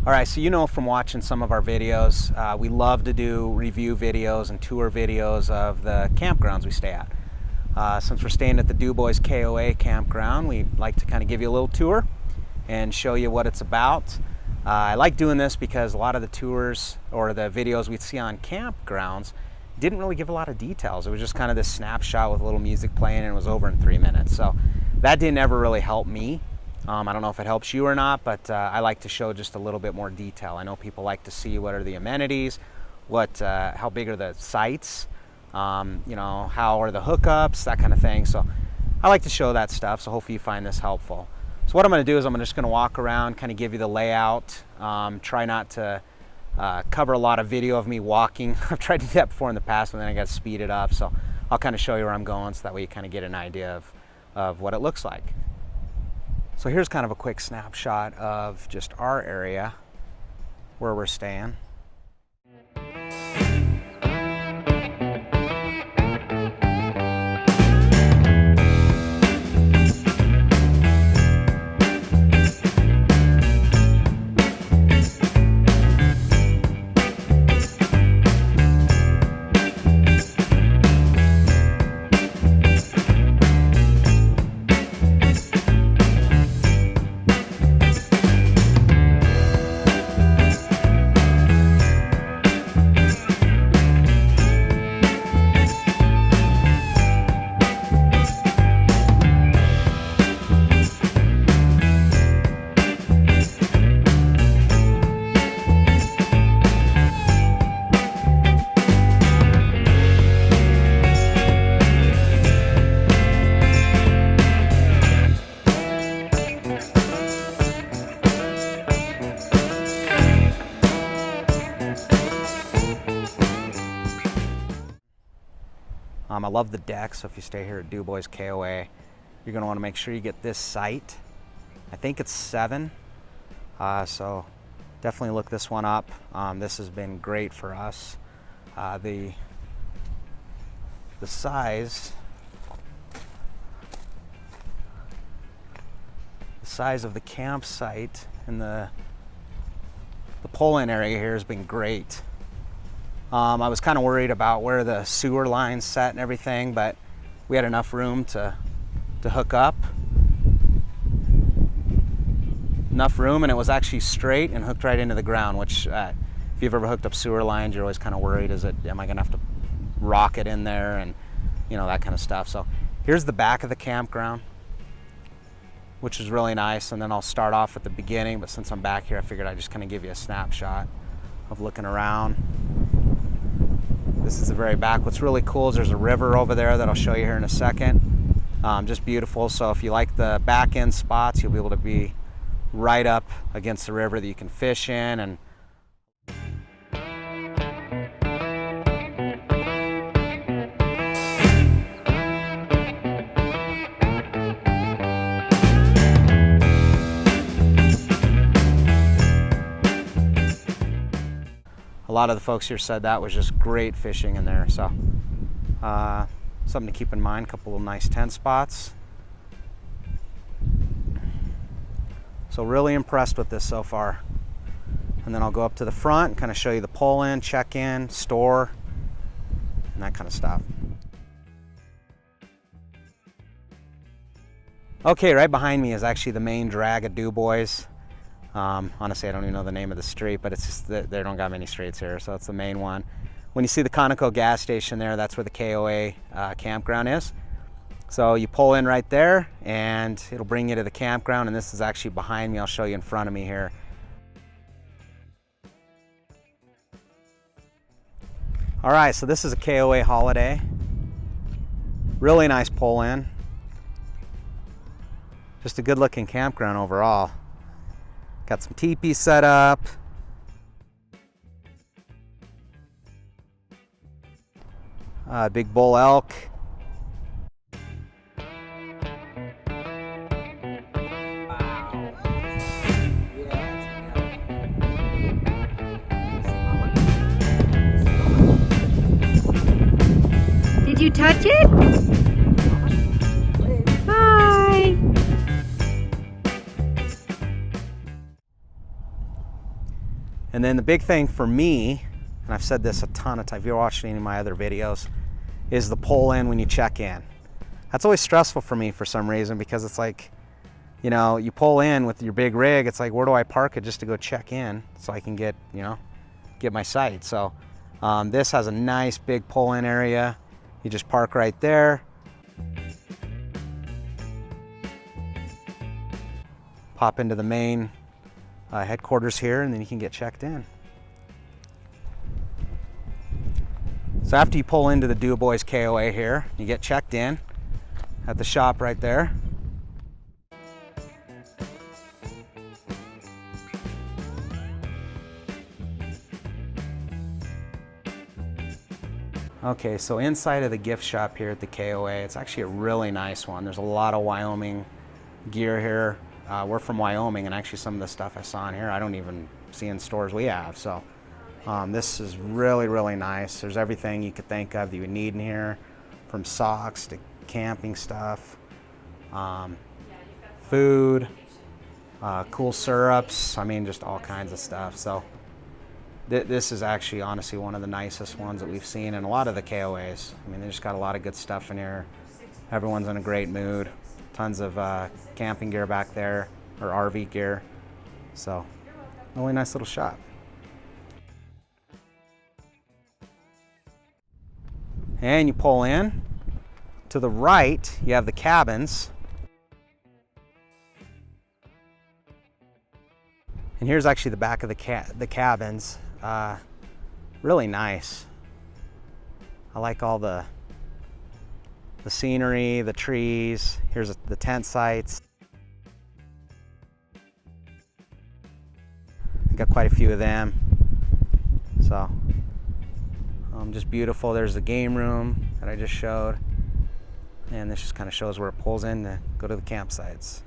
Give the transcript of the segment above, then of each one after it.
All right, so you know from watching some of our videos, we love to do review videos and tour videos of the campgrounds we stay at. Since we're staying at the Dubois KOA campground, we like to kind of give you a little tour and show you what it's about. I like doing this because a lot of the tours or the videos we'd see on campgrounds didn't really give a lot of details. It was just kind of this snapshot with a little music playing and it was over in 3 minutes. So that didn't ever really help me. I don't know if it helps you or not, but I like to show just a little bit more detail. I know people like to see what are the amenities, how big are the sites, how are the hookups, that kind of thing. So I like to show that stuff, so hopefully you find this helpful. So what I'm going to do is I'm just going to walk around, kind of give you the layout, try not to cover a lot of video of me walking. I've tried to do that before in the past, and then I got to speed it up. So I'll kind of show you where I'm going, so that way you kind of get an idea of what it looks like. So here's kind of a quick snapshot of just our area where we're staying. I love the deck, so if you stay here at Dubois KOA, you're going to want to make sure you get this site. I think it's 7, so definitely look this one up. This has been great for us. The size of the campsite and the pull-in area here has been great. I was kind of worried about where the sewer lines set and everything, but we had enough room to hook up. Enough room, and it was actually straight and hooked right into the ground, which if you've ever hooked up sewer lines, you're always kind of worried, am I gonna have to rock it in there and that kind of stuff. So here's the back of the campground, which is really nice, and then I'll start off at the beginning, but since I'm back here, I figured I'd just kind of give you a snapshot of looking around. This is the very back. What's really cool is there's a river over there that I'll show you here in a second. Just beautiful. So if you like the back end spots, you'll be able to be right up against the river that you can fish in. And a lot of the folks here said that was just great fishing in there. So something to keep in mind. A couple of nice tent spots. So really impressed with this so far. And then I'll go up to the front and kind of show you the pull-in, check-in, store, and that kind of stuff. Okay, right behind me is actually the main drag of Dubois. Honestly, I don't even know the name of the street, but it's just that they don't got many streets here, so it's the main one. When you see the Conoco gas station there, that's where the KOA campground is. So you pull in right there, and it'll bring you to the campground, and this is actually behind me. I'll show you in front of me here. All right, so this is a KOA Holiday. Really nice pull-in. Just a good-looking campground overall. Got some teepees set up. Big bull elk. Did you touch it? Hi. And then the big thing for me, and I've said this a ton of times, if you're watching any of my other videos, is the pull in when you check in. That's always stressful for me for some reason, because it's like, you know, you pull in with your big rig, it's like, where do I park it just to go check in so I can get, you know, get my site. So this has a nice big pull in area. You just park right there. Pop into the main headquarters here, and then you can get checked in. So after you pull into the Dubois KOA here, you get checked in at the shop right there. Okay, so inside of the gift shop here at the KOA, it's actually a really nice one. There's a lot of Wyoming gear here. We're from Wyoming, and actually some of the stuff I saw in here I don't even see in stores we have. So this is really, really nice. There's everything you could think of that you would need in here, from socks to camping stuff, food, cool syrups, I mean, just all kinds of stuff. So this is actually honestly one of the nicest ones that we've seen in a lot of the KOAs. I mean, they just got a lot of good stuff in here. Everyone's in a great mood. Tons of camping gear back there, or RV gear. So, really nice little shop. And you pull in. To the right, you have the cabins. And here's actually the back of the cabins. Really nice. I like all the scenery, the trees. Here's the tent sites. Got quite a few of them. So, just beautiful. There's the game room that I just showed. And this just kind of shows where it pulls in to go to the campsites.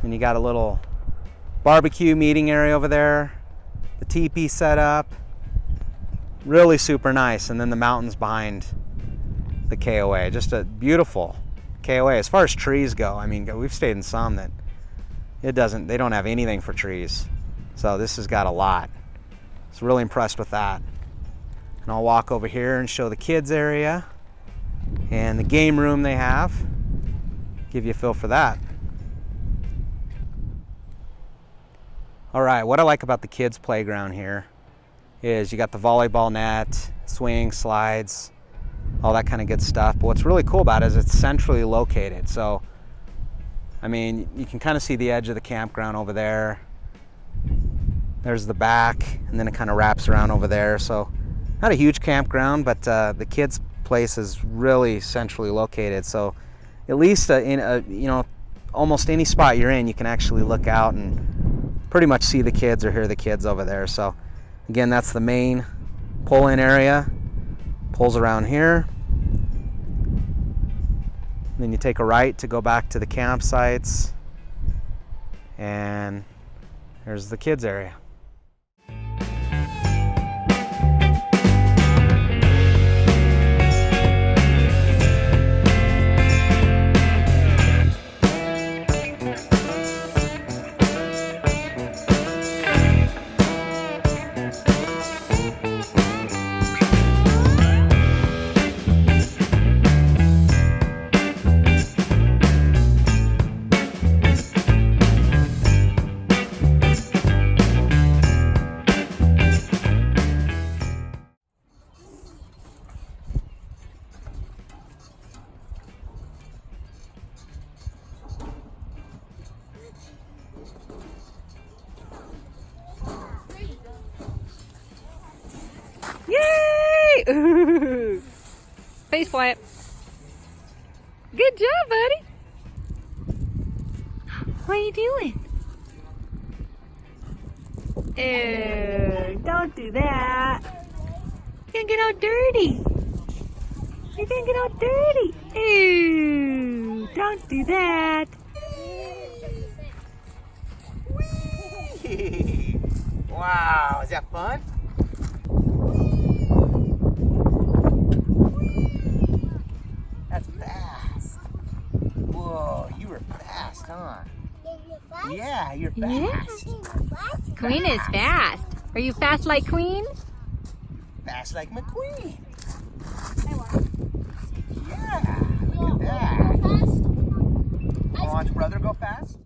And you got a little barbecue meeting area over there, the teepee set up, really super nice. And then the mountains behind the KOA, just a beautiful KOA. As far as trees go, I mean, we've stayed in some that they don't have anything for trees. So this has got a lot. So really impressed with that. And I'll walk over here and show the kids area and the game room they have. Give you a feel for that. All right, what I like about the kids' playground here is you got the volleyball net, swing, slides, all that kind of good stuff. But what's really cool about it is it's centrally located. So, I mean, you can kind of see the edge of the campground over there. There's the back, and then it kind of wraps around over there. So, not a huge campground, but the kids' place is really centrally located. So, at least almost any spot you're in, you can actually look out and pretty much see the kids or hear the kids over there. So again, that's the main pull-in area. Pulls around here. Then you take a right to go back to the campsites. And there's the kids area. Yay! Ooh. Face flap. Good job, buddy. What are you doing? Ew, don't do that. You're gonna get all dirty. You're gonna get all dirty. Ew, don't do that. Whee! Wow, is that fun? That's fast. Whoa, you were fast, huh? Yeah, you're fast. Queen is fast. Are you fast like Queen? Fast like McQueen. Yeah, look at that. Wanna watch brother go fast?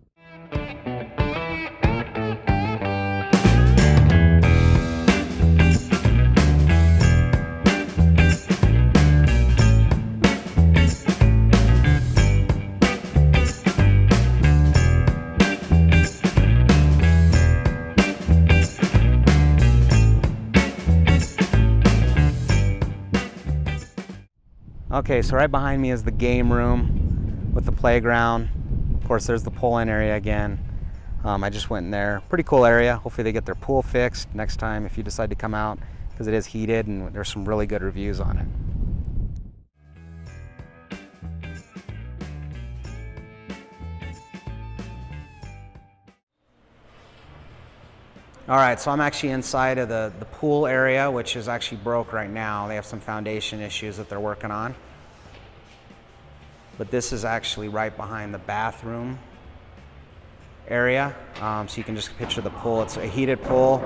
Okay, so right behind me is the game room with the playground. Of course, there's the pull-in area again. I just went in there. Pretty cool area. Hopefully they get their pool fixed next time if you decide to come out, because it is heated and there's some really good reviews on it. All right, so I'm actually inside of the pool area, which is actually broke right now. They have some foundation issues that they're working on. But this is actually right behind the bathroom area. So you can just picture the pool. It's a heated pool,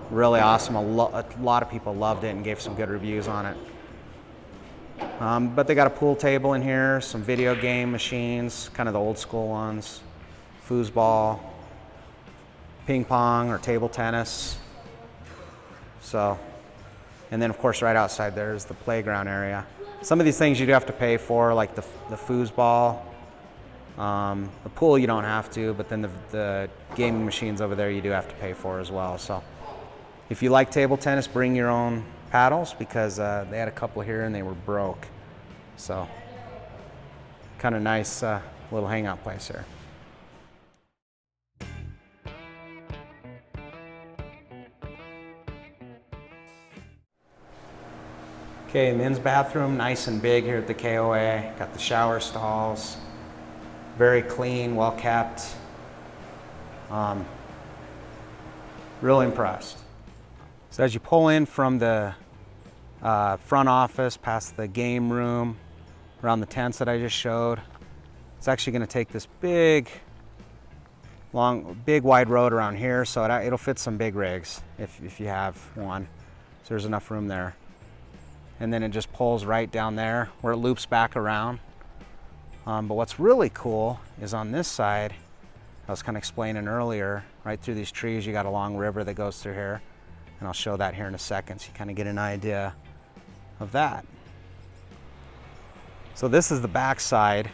really awesome. A lot of people loved it and gave some good reviews on it. But they got a pool table in here, some video game machines, kind of the old school ones, foosball, ping pong or table tennis. So, and then of course right outside there is the playground area. Some of these things you do have to pay for, like the foosball. The pool you don't have to, but then the gaming machines over there you do have to pay for as well. So if you like table tennis, bring your own paddles, because they had a couple here and they were broke. So kind of nice little hangout place here. Okay, men's bathroom, nice and big here at the KOA. Got the shower stalls, very clean, well kept. Really impressed. So as you pull in from the front office, past the game room, around the tents that I just showed, it's actually going to take this big wide road around here, so it'll fit some big rigs if you have one. So there's enough room there. And then it just pulls right down there where it loops back around. But what's really cool is on this side, I was kind of explaining earlier, right through these trees, you got a long river that goes through here. And I'll show that here in a second so you kind of get an idea of that. So this is the back side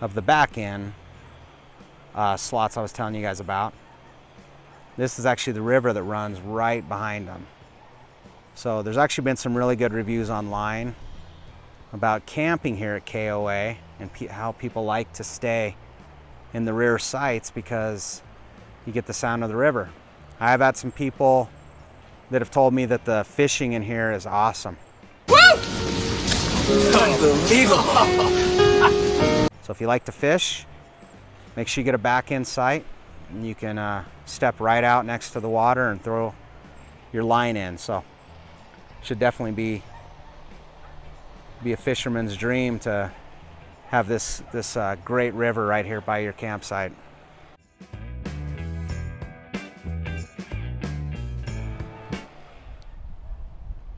of the back end slots I was telling you guys about. This is actually the river that runs right behind them. So there's actually been some really good reviews online about camping here at KOA and how people like to stay in the rear sites because you get the sound of the river. I have had some people that have told me that the fishing in here is awesome. Woo! Unbelievable! So if you like to fish, make sure you get a back end sight and you can step right out next to the water and throw your line in. So should definitely be a fisherman's dream to have this great river right here by your campsite.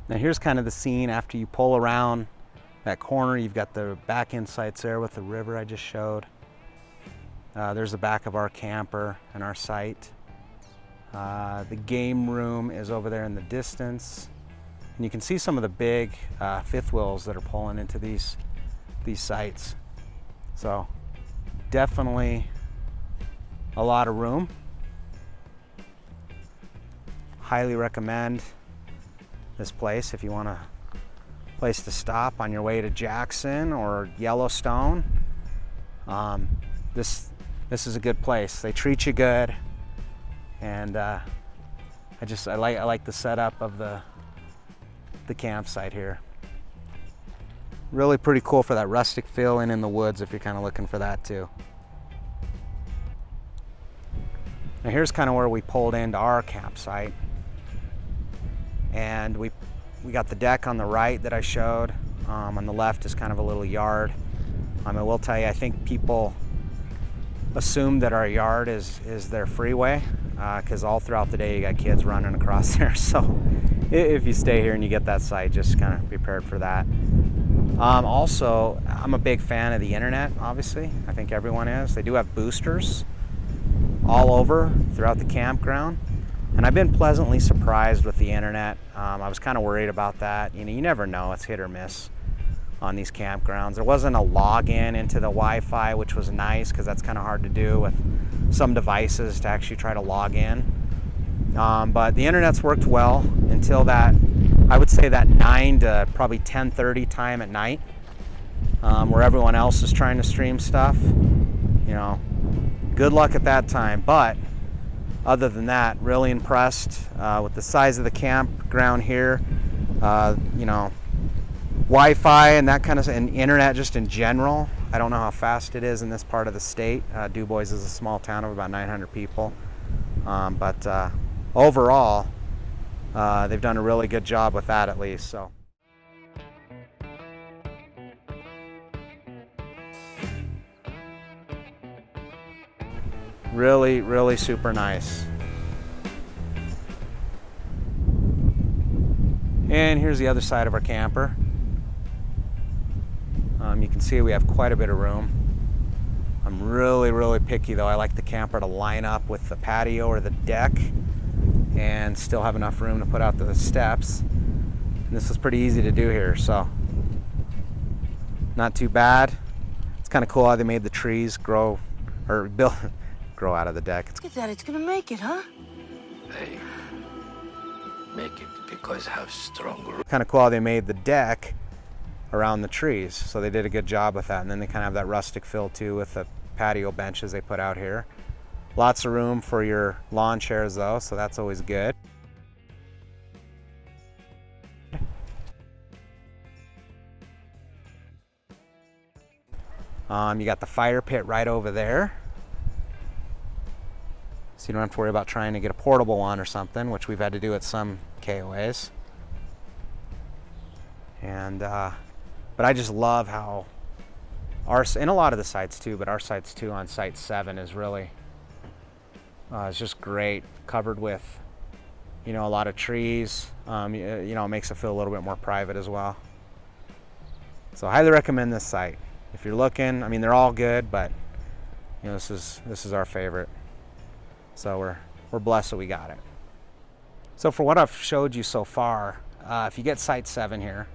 Now here's kind of the scene after you pull around that corner. You've got the back end sites there with the river I just showed. There's the back of our camper and our site. The game room is over there in the distance. And you can see some of the big fifth wheels that are pulling into these sites. So definitely a lot of room. Highly recommend this place if you want a place to stop on your way to Jackson or Yellowstone. This this is a good place. They treat you good, and I like the setup of the campsite here. Really pretty cool for that rustic feel in the woods if you're kind of looking for that too. Now here's kind of where we pulled into our campsite, and we got the deck on the right that I showed. On the left is kind of a little yard. I will tell you, I think people assume that our yard is their freeway, because all throughout the day you got kids running across there. So if you stay here and you get that site, just kind of prepared for that. Also, I'm a big fan of the internet, obviously. I think everyone is. They do have boosters all over throughout the campground, and I've been pleasantly surprised with the internet. I was kind of worried about that. You never know, it's hit or miss on these campgrounds. There wasn't a login into the Wi-Fi, which was nice, because that's kind of hard to do with some devices to actually try to log in. But the internet's worked well until that, I would say that 9 to probably 10:30 time at night, where everyone else is trying to stream stuff. Good luck at that time. But other than that, really impressed with the size of the campground here. Wi-Fi and that kind of, and internet just in general. I don't know how fast it is in this part of the state. Dubois is a small town of about 900 people. But overall, they've done a really good job with that, at least. So. Really, really super nice. And here's the other side of our camper. You can see we have quite a bit of room. I'm really, really picky though. I like the camper to line up with the patio or the deck and still have enough room to put out the steps. And this is pretty easy to do here, so not too bad. It's kind of cool how they made the trees grow or grow out of the deck. Look at that, it's gonna make it, huh? They make it because how strong. Kind of cool how they made the deck around the trees, so they did a good job with that. And then they kind of have that rustic feel too with the patio benches they put out here. Lots of room for your lawn chairs though, so that's always good. You got the fire pit right over there, so you don't have to worry about trying to get a portable one or something, which we've had to do at some KOAs. And but I just love how and a lot of the sites too, but our sites too on site 7 is really it's just great, covered with a lot of trees. It makes it feel a little bit more private as well. So I highly recommend this site if you're looking. I mean, they're all good, but this is our favorite. So we're blessed that we got it. So for what I've showed you so far, if you get site 7 here,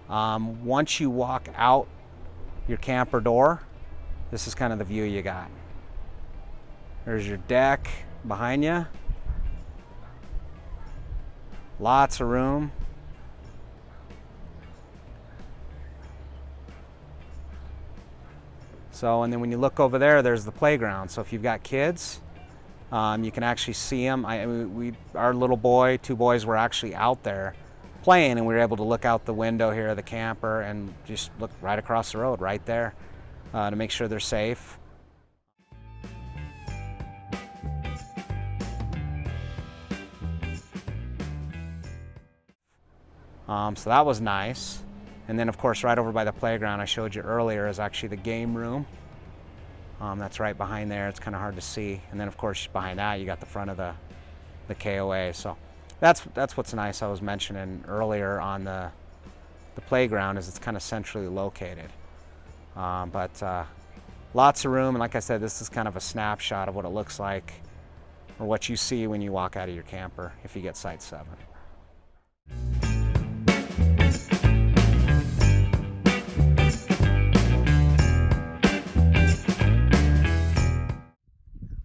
once you walk out your camper door, this is kind of the view you got. There's your deck behind you. Lots of room. So, and then when you look over there, there's the playground. So if you've got kids, you can actually see them. Our little boy, 2 boys were actually out there playing, and we were able to look out the window here of the camper and just look right across the road right there to make sure they're safe. So that was nice. And then of course right over by the playground I showed you earlier is actually the game room. That's right behind there. It's kind of hard to see. And then of course behind that you got the front of the KOA. So that's what's nice. I was mentioning earlier on the playground is it's kind of centrally located. But lots of room, and like I said, this is kind of a snapshot of what it looks like or what you see when you walk out of your camper if you get site 7.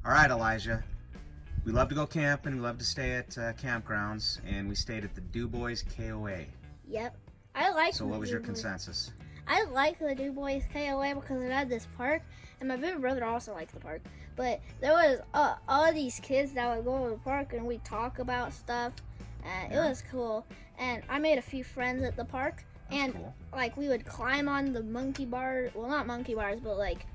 All right, Elijah. We love to go camping. We love to stay at campgrounds, and we stayed at the Dubois KOA. Yep. I like So what was your consensus? I like the Dubois KOA because it had this park, and my big brother also likes the park. But there was all these kids that would go to the park, and we'd talk about stuff, and it was cool. And I made a few friends at the park, and like we would climb on the monkey bar. Well, not monkey bars, but like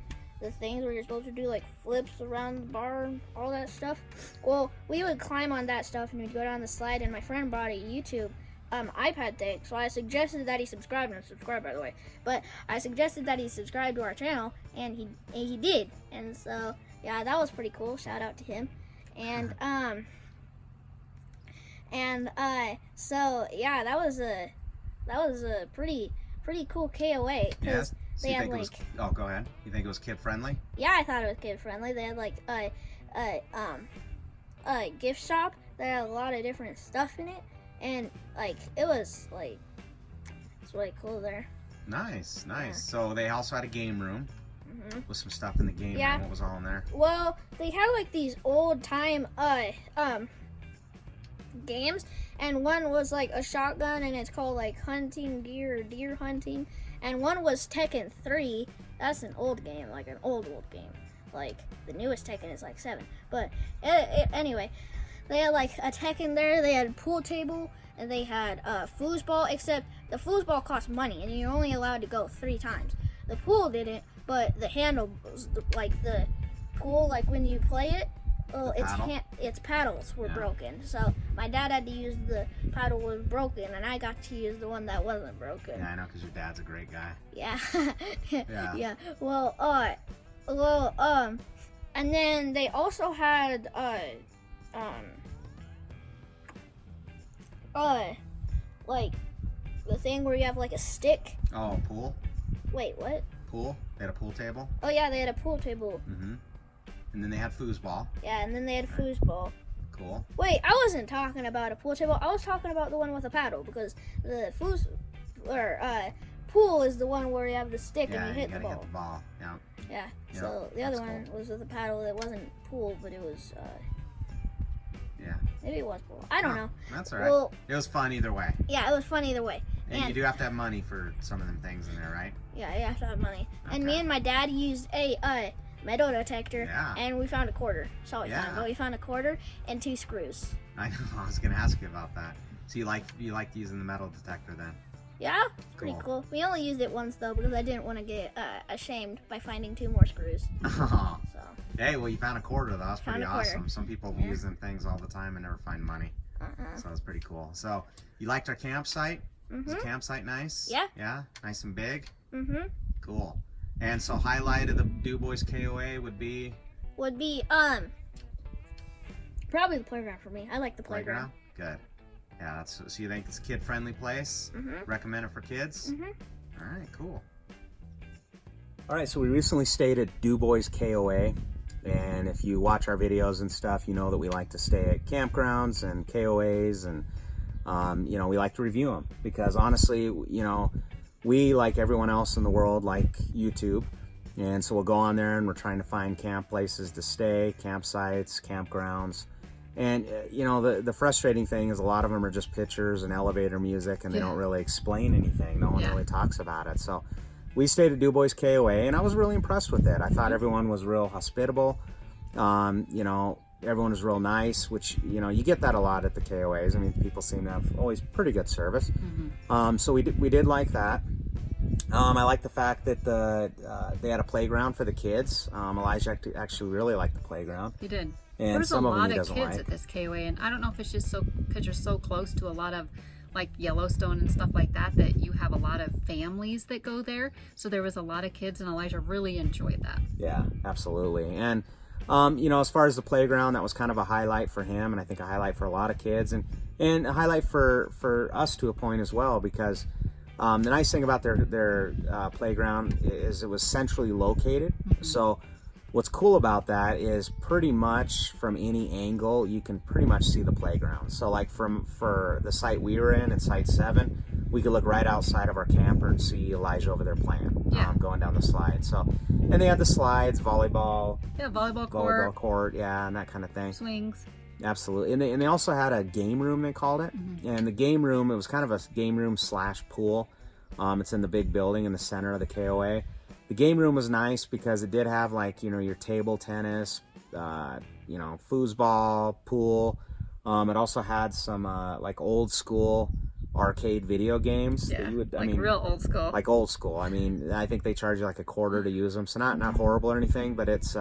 the things where you're supposed to do like flips around the bar, all that stuff. Well, we would climb on that stuff, and we'd go down the slide. And my friend bought a YouTube iPad thing, so I suggested that he subscribe, and subscribe by the way. But I suggested that he subscribe to our channel, and he did. And so yeah, that was pretty cool. Shout out to him. And so yeah, that was a pretty cool KOA because So they you had think like it was, go ahead. You think it was kid friendly? yeah, I thought it was kid friendly. They had like a gift shop that had a lot of different stuff in it, and like it was like it's really cool there. Nice. Yeah. So they also had a game room with some stuff in the game Yeah. room. What was all in there? Well, they had like these old time games, and one was like a shotgun, and it's called like hunting deer or deer hunting, and one was Tekken 3. That's an old game, like an old game. Like the newest Tekken is like 7. But anyway, they had like a Tekken there. They had a pool table, and they had foosball. Except the foosball cost money, and you're only allowed to go 3 times. The pool didn't, but the handle, like the pool, like when you play it, oh, its paddles were broken. So my dad had to use the paddle was broken, and I got to use the one that wasn't broken. Yeah, I know, because your dad's a great guy. Yeah. Yeah. Well, and then they also had like the thing where you have like a stick. Oh, pool? Wait, what? Pool? They had a pool table? Oh yeah, they had a pool table. And then they had foosball. Yeah, and then they had foosball. Cool. Wait, I wasn't talking about a pool table. I was talking about the one with a paddle, because the pool is the one where you have the stick and you hit the gotta ball. hit the ball. Yeah. Yeah. Yeah, So the other that's one was with a paddle that wasn't pool, but it was Yeah. maybe it was pool. I don't know. That's all right. Well, It was fun either way. yeah, it was fun either way. And you do have to have money for some of them things in there, right? Yeah, you have to have money. And me Okay. and my dad used a metal detector, Yeah. and we found a quarter. So we Yeah. found, but we found a quarter and 2 screws. I know. I was gonna ask you about that. So you liked using the metal detector then? Yeah, pretty cool. We only used it once though, because I didn't want to get ashamed by finding 2 more screws. Oh. So Hey, well, you found a quarter though. That's Found pretty a quarter. awesome. Some people use them things all the time and never find money. So that's pretty cool. So you liked our campsite? Is the campsite nice? Yeah. Yeah? Nice and big? Mhm. Cool. And so highlight of the Dubois KOA would be? Would be probably the playground for me. I like the playground. Good. Yeah, so you think it's a kid-friendly place? Recommend it for kids? All right, cool. All right, so we recently stayed at Dubois KOA, and if you watch our videos and stuff, you know that we like to stay at campgrounds and KOAs, and you know, we like to review them because honestly, you know, we, like everyone else in the world, like YouTube, and so we'll go on there and we're trying to find camp places to stay, campsites, campgrounds. And you know, the frustrating thing is a lot of them are just pictures and elevator music, and they don't really explain anything. No one really talks about it. So we stayed at Dubois KOA, and I was really impressed with it. I thought everyone was real hospitable. You know, everyone was real nice, which, you know, you get that a lot at the KOAs. I mean, people seem to have always pretty good service. So we did like that. I like the fact that they had a playground for the kids. Elijah actually really liked the playground. He did. And There's some a of them lot he of doesn't kids like. at this KOA, and I don't know if it's just because you're so close to a lot of like Yellowstone and stuff like that, that you have a lot of families that go there. So there was a lot of kids, and Elijah really enjoyed that. Yeah, absolutely. And you know, as far as the playground, that was kind of a highlight for him, and I think a highlight for a lot of kids, and a highlight for us to a point as well, because the nice thing about their playground is it was centrally located. So what's cool about that is pretty much from any angle you can pretty much see the playground. So like for the site we were in Site 7, we could look right outside of our camper and see Elijah over there playing, going down the slide. So, and they had the slides, volleyball, volleyball court, yeah, and that kind of thing. swings. Absolutely. And they also had a game room, they called it. And the game room, it was kind of a game room / pool. It's in the big building in the center of the KOA. The game room was nice because it did have like, you know, your table tennis, you know, foosball, pool. It also had some like old school arcade video games. Yeah, that you would, I like mean, real old school. like old school. I mean, I think they charge you like $0.25 to use them, so not horrible or anything, but it's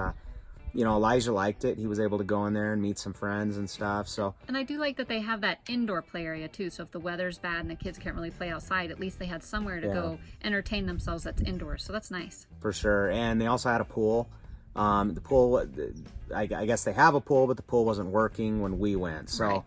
you know, Elijah liked it. He was able to go in there and meet some friends and stuff. So And I do like that they have that indoor play area too. So if the weather's bad and the kids can't really play outside, at least they had somewhere to go entertain themselves that's indoors. So that's nice. for sure. And they also had a pool. The pool, I guess they have a pool, but the pool wasn't working when we went. So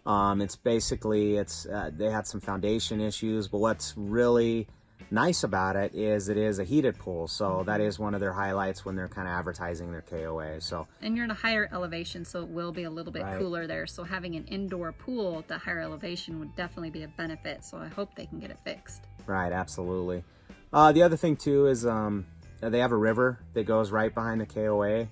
it's basically, they had some foundation issues, but what's really nice about it is a heated pool. So that is one of their highlights when they're kind of advertising their KOA. So And you're in a higher elevation, so it will be a little bit Right. cooler there. So having an indoor pool at the higher elevation would definitely be a benefit. So I hope they can get it fixed. right, absolutely. The other thing too is they have a river that goes right behind the KOA.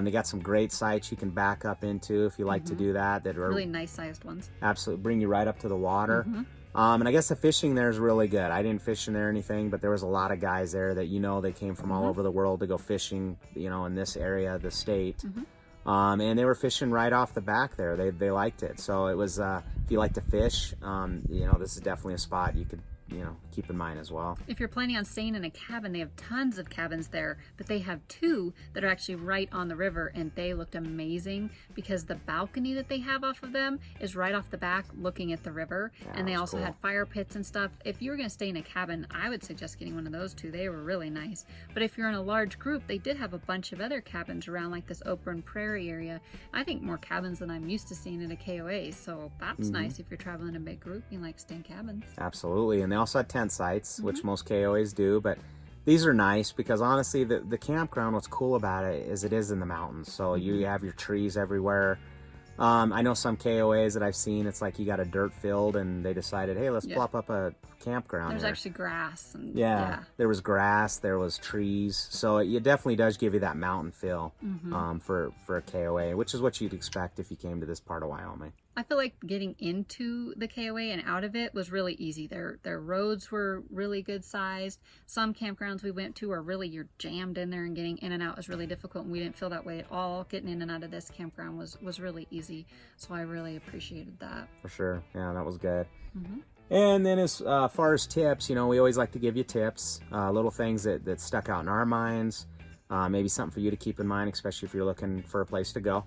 They got some great sites you can back up into if you like to do that. That are Really nice sized ones. absolutely bring you right up to the water. And I guess the fishing there is really good. I didn't fish in there or anything, but there was a lot of guys there that, you know, they came from all over the world to go fishing, you know, in this area of the state. And they were fishing right off the back there. They liked it. So it was, if you like to fish, you know, this is definitely a spot you could, you know, keep in mind as well. If you're planning on staying in a cabin, they have tons of cabins there, but they have two that are actually right on the river, and they looked amazing because the balcony that they have off of them is right off the back looking at the river. And they that's also cool. had fire pits and stuff. If you were going to stay in a cabin, I would suggest getting one of those two. They were really nice. But if you're in a large group, they did have a bunch of other cabins around, like this open prairie area. I think more cabins than I'm used to seeing at a KOA, so that's nice if you're traveling in a big group. You like to stay in cabins. Absolutely. And they also had tent sites, which most KOAs do, but these are nice because honestly, the campground, what's cool about it is in the mountains. So you have your trees everywhere. I know some KOAs that I've seen, it's like you got a dirt field and they decided, hey, let's plop up a campground There's here. actually grass. And There was grass, there was trees. So it definitely does give you that mountain feel for a KOA, which is what you'd expect if you came to this part of Wyoming. I feel like getting into the KOA and out of it was really easy. Their roads were really good sized. Some campgrounds we went to are really, you're jammed in there, and getting in and out is really difficult, and we didn't feel that way at all. Getting in and out of this campground was really easy, so I really appreciated that. For sure. Yeah, that was good. And then as far as tips, you know, we always like to give you tips, little things that stuck out in our minds, maybe something for you to keep in mind, especially if you're looking for a place to go.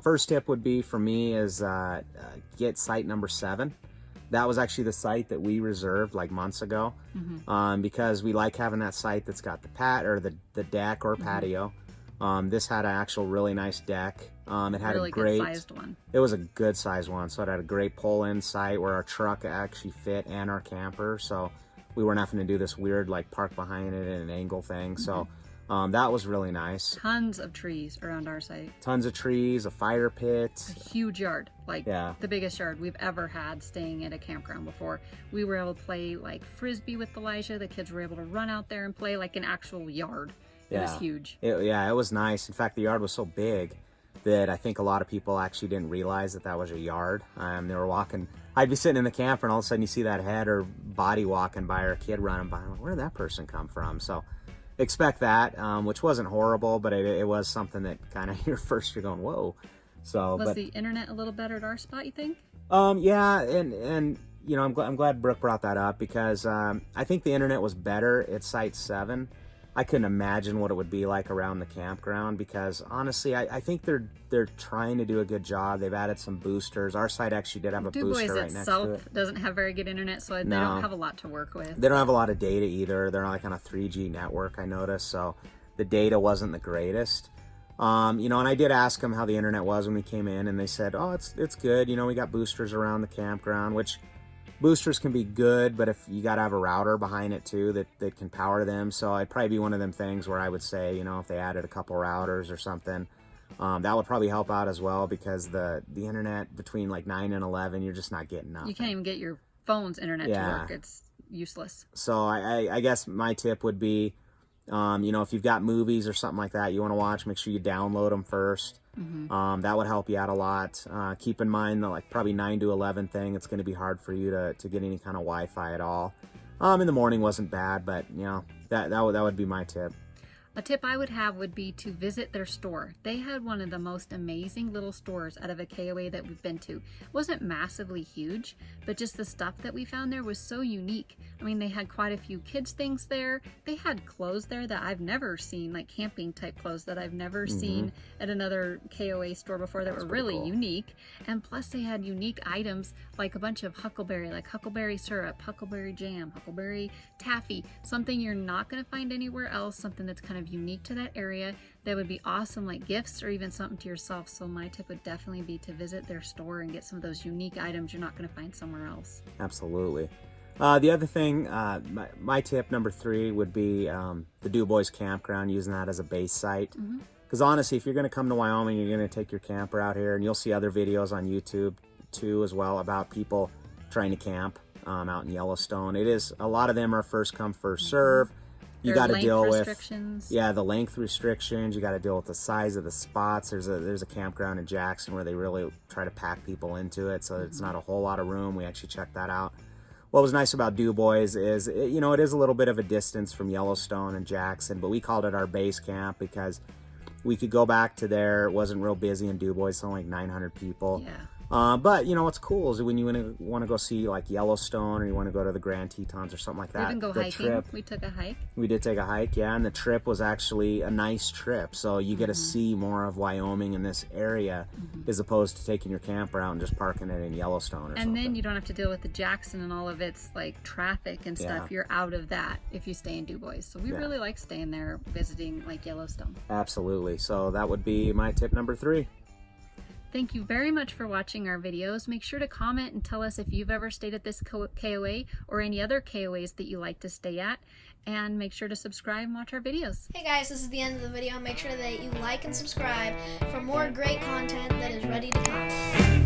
First tip would be for me is get site number 7. That was actually the site that we reserved like months ago, because we like having that site that's got the deck or patio. This had an actual really nice deck. It had Really a great good sized one. It was a good sized one, so it had a great pull-in site where our truck actually fit and our camper, so we weren't having to do this weird like park behind it in an angle thing. So that was really nice. Tons of trees around our site. Tons of trees, a fire pit. A huge yard, like the biggest yard we've ever had staying at a campground before. We were able to play like frisbee with Elijah. The kids were able to run out there and play like an actual yard. It was huge. It was nice. In fact, the yard was so big that I think a lot of people actually didn't realize that was a yard. They were walking. I'd be sitting in the camper, and all of a sudden you see that head or body walking by, or a kid running by. I'm like, where did that person come from? So expect that, which wasn't horrible, but it was something that kind of you're going, whoa. So Was the internet a little better at our spot, you think? Yeah, and you know, I'm glad Brooke brought that up because I think the internet was better at Site 7. I couldn't imagine what it would be like around the campground because honestly, I think they're trying to do a good job. They've added some boosters. Our site actually did have a Dubois booster right next to itself it. doesn't have very good internet, so they don't have a lot to work with. They don't have a lot of data either. They're like on a 3G network, I noticed, so the data wasn't the greatest. You know, and I did ask them how the internet was when we came in, and they said, oh, it's good. You know, we got boosters around the campground, which boosters can be good, but if you got to have a router behind it too that can power them. So it'd probably be one of them things where I would say, you know, if they added a couple routers or something, that would probably help out as well, because the internet between like 9 and 11, you're just not getting nothing. You can't even get your phone's internet to work. It's useless. So I guess my tip would be, you know, if you've got movies or something like that you want to watch, make sure you download them first. That would help you out a lot. Keep in mind the like probably 9 to 11 thing, it's going to be hard for you to get any kind of Wi-Fi at all. In the morning wasn't bad, but you know, that would be my tip. A tip I would have would be to visit their store. They had one of the most amazing little stores out of a KOA that we've been to. It wasn't massively huge, but just the stuff that we found there was so unique. I mean, they had quite a few kids things there. They had clothes there that I've never seen, like camping type clothes that I've never seen at another KOA store before that were really cool. unique. And plus they had unique items like a bunch of huckleberry, like huckleberry syrup, huckleberry jam, huckleberry taffy, something you're not going to find anywhere else, something that's kind of unique to that area that would be awesome, like gifts or even something to yourself. So my tip would definitely be to visit their store and get some of those unique items you're not going to find somewhere else. Absolutely. The other thing, my tip number 3 would be the Dubois Campground, using that as a base site. Because honestly, if you're going to come to Wyoming, you're going to take your camper out here, and you'll see other videos on YouTube too as well about people trying to camp out in Yellowstone. It is, a lot of them are first come first serve. You got to deal with the length restrictions. You got to deal with the size of the spots. There's a campground in Jackson where they really try to pack people into it, so it's not a whole lot of room. We actually checked that out. What was nice about Dubois is, you know, it is a little bit of a distance from Yellowstone and Jackson, but we called it our base camp because we could go back to there. It wasn't real busy in Dubois, it's only like 900 people. Yeah. But you know what's cool is when you want to go see like Yellowstone, or you want to go to the Grand Tetons or something like that. We even go hiking. We took a hike. We did take a hike, yeah, and the trip was actually a nice trip. So you get to see more of Wyoming in this area, as opposed to taking your camper out and just parking it in Yellowstone or something. And then you don't have to deal with the Jackson and all of its like traffic and stuff. You're out of that if you stay in Dubois. So we really like staying there, visiting like Yellowstone. Absolutely. So that would be my tip number 3. Thank you very much for watching our videos. Make sure to comment and tell us if you've ever stayed at this KOA or any other KOAs that you like to stay at. And make sure to subscribe and watch our videos. Hey guys, this is the end of the video. Make sure that you like and subscribe for more great content that is ready to come.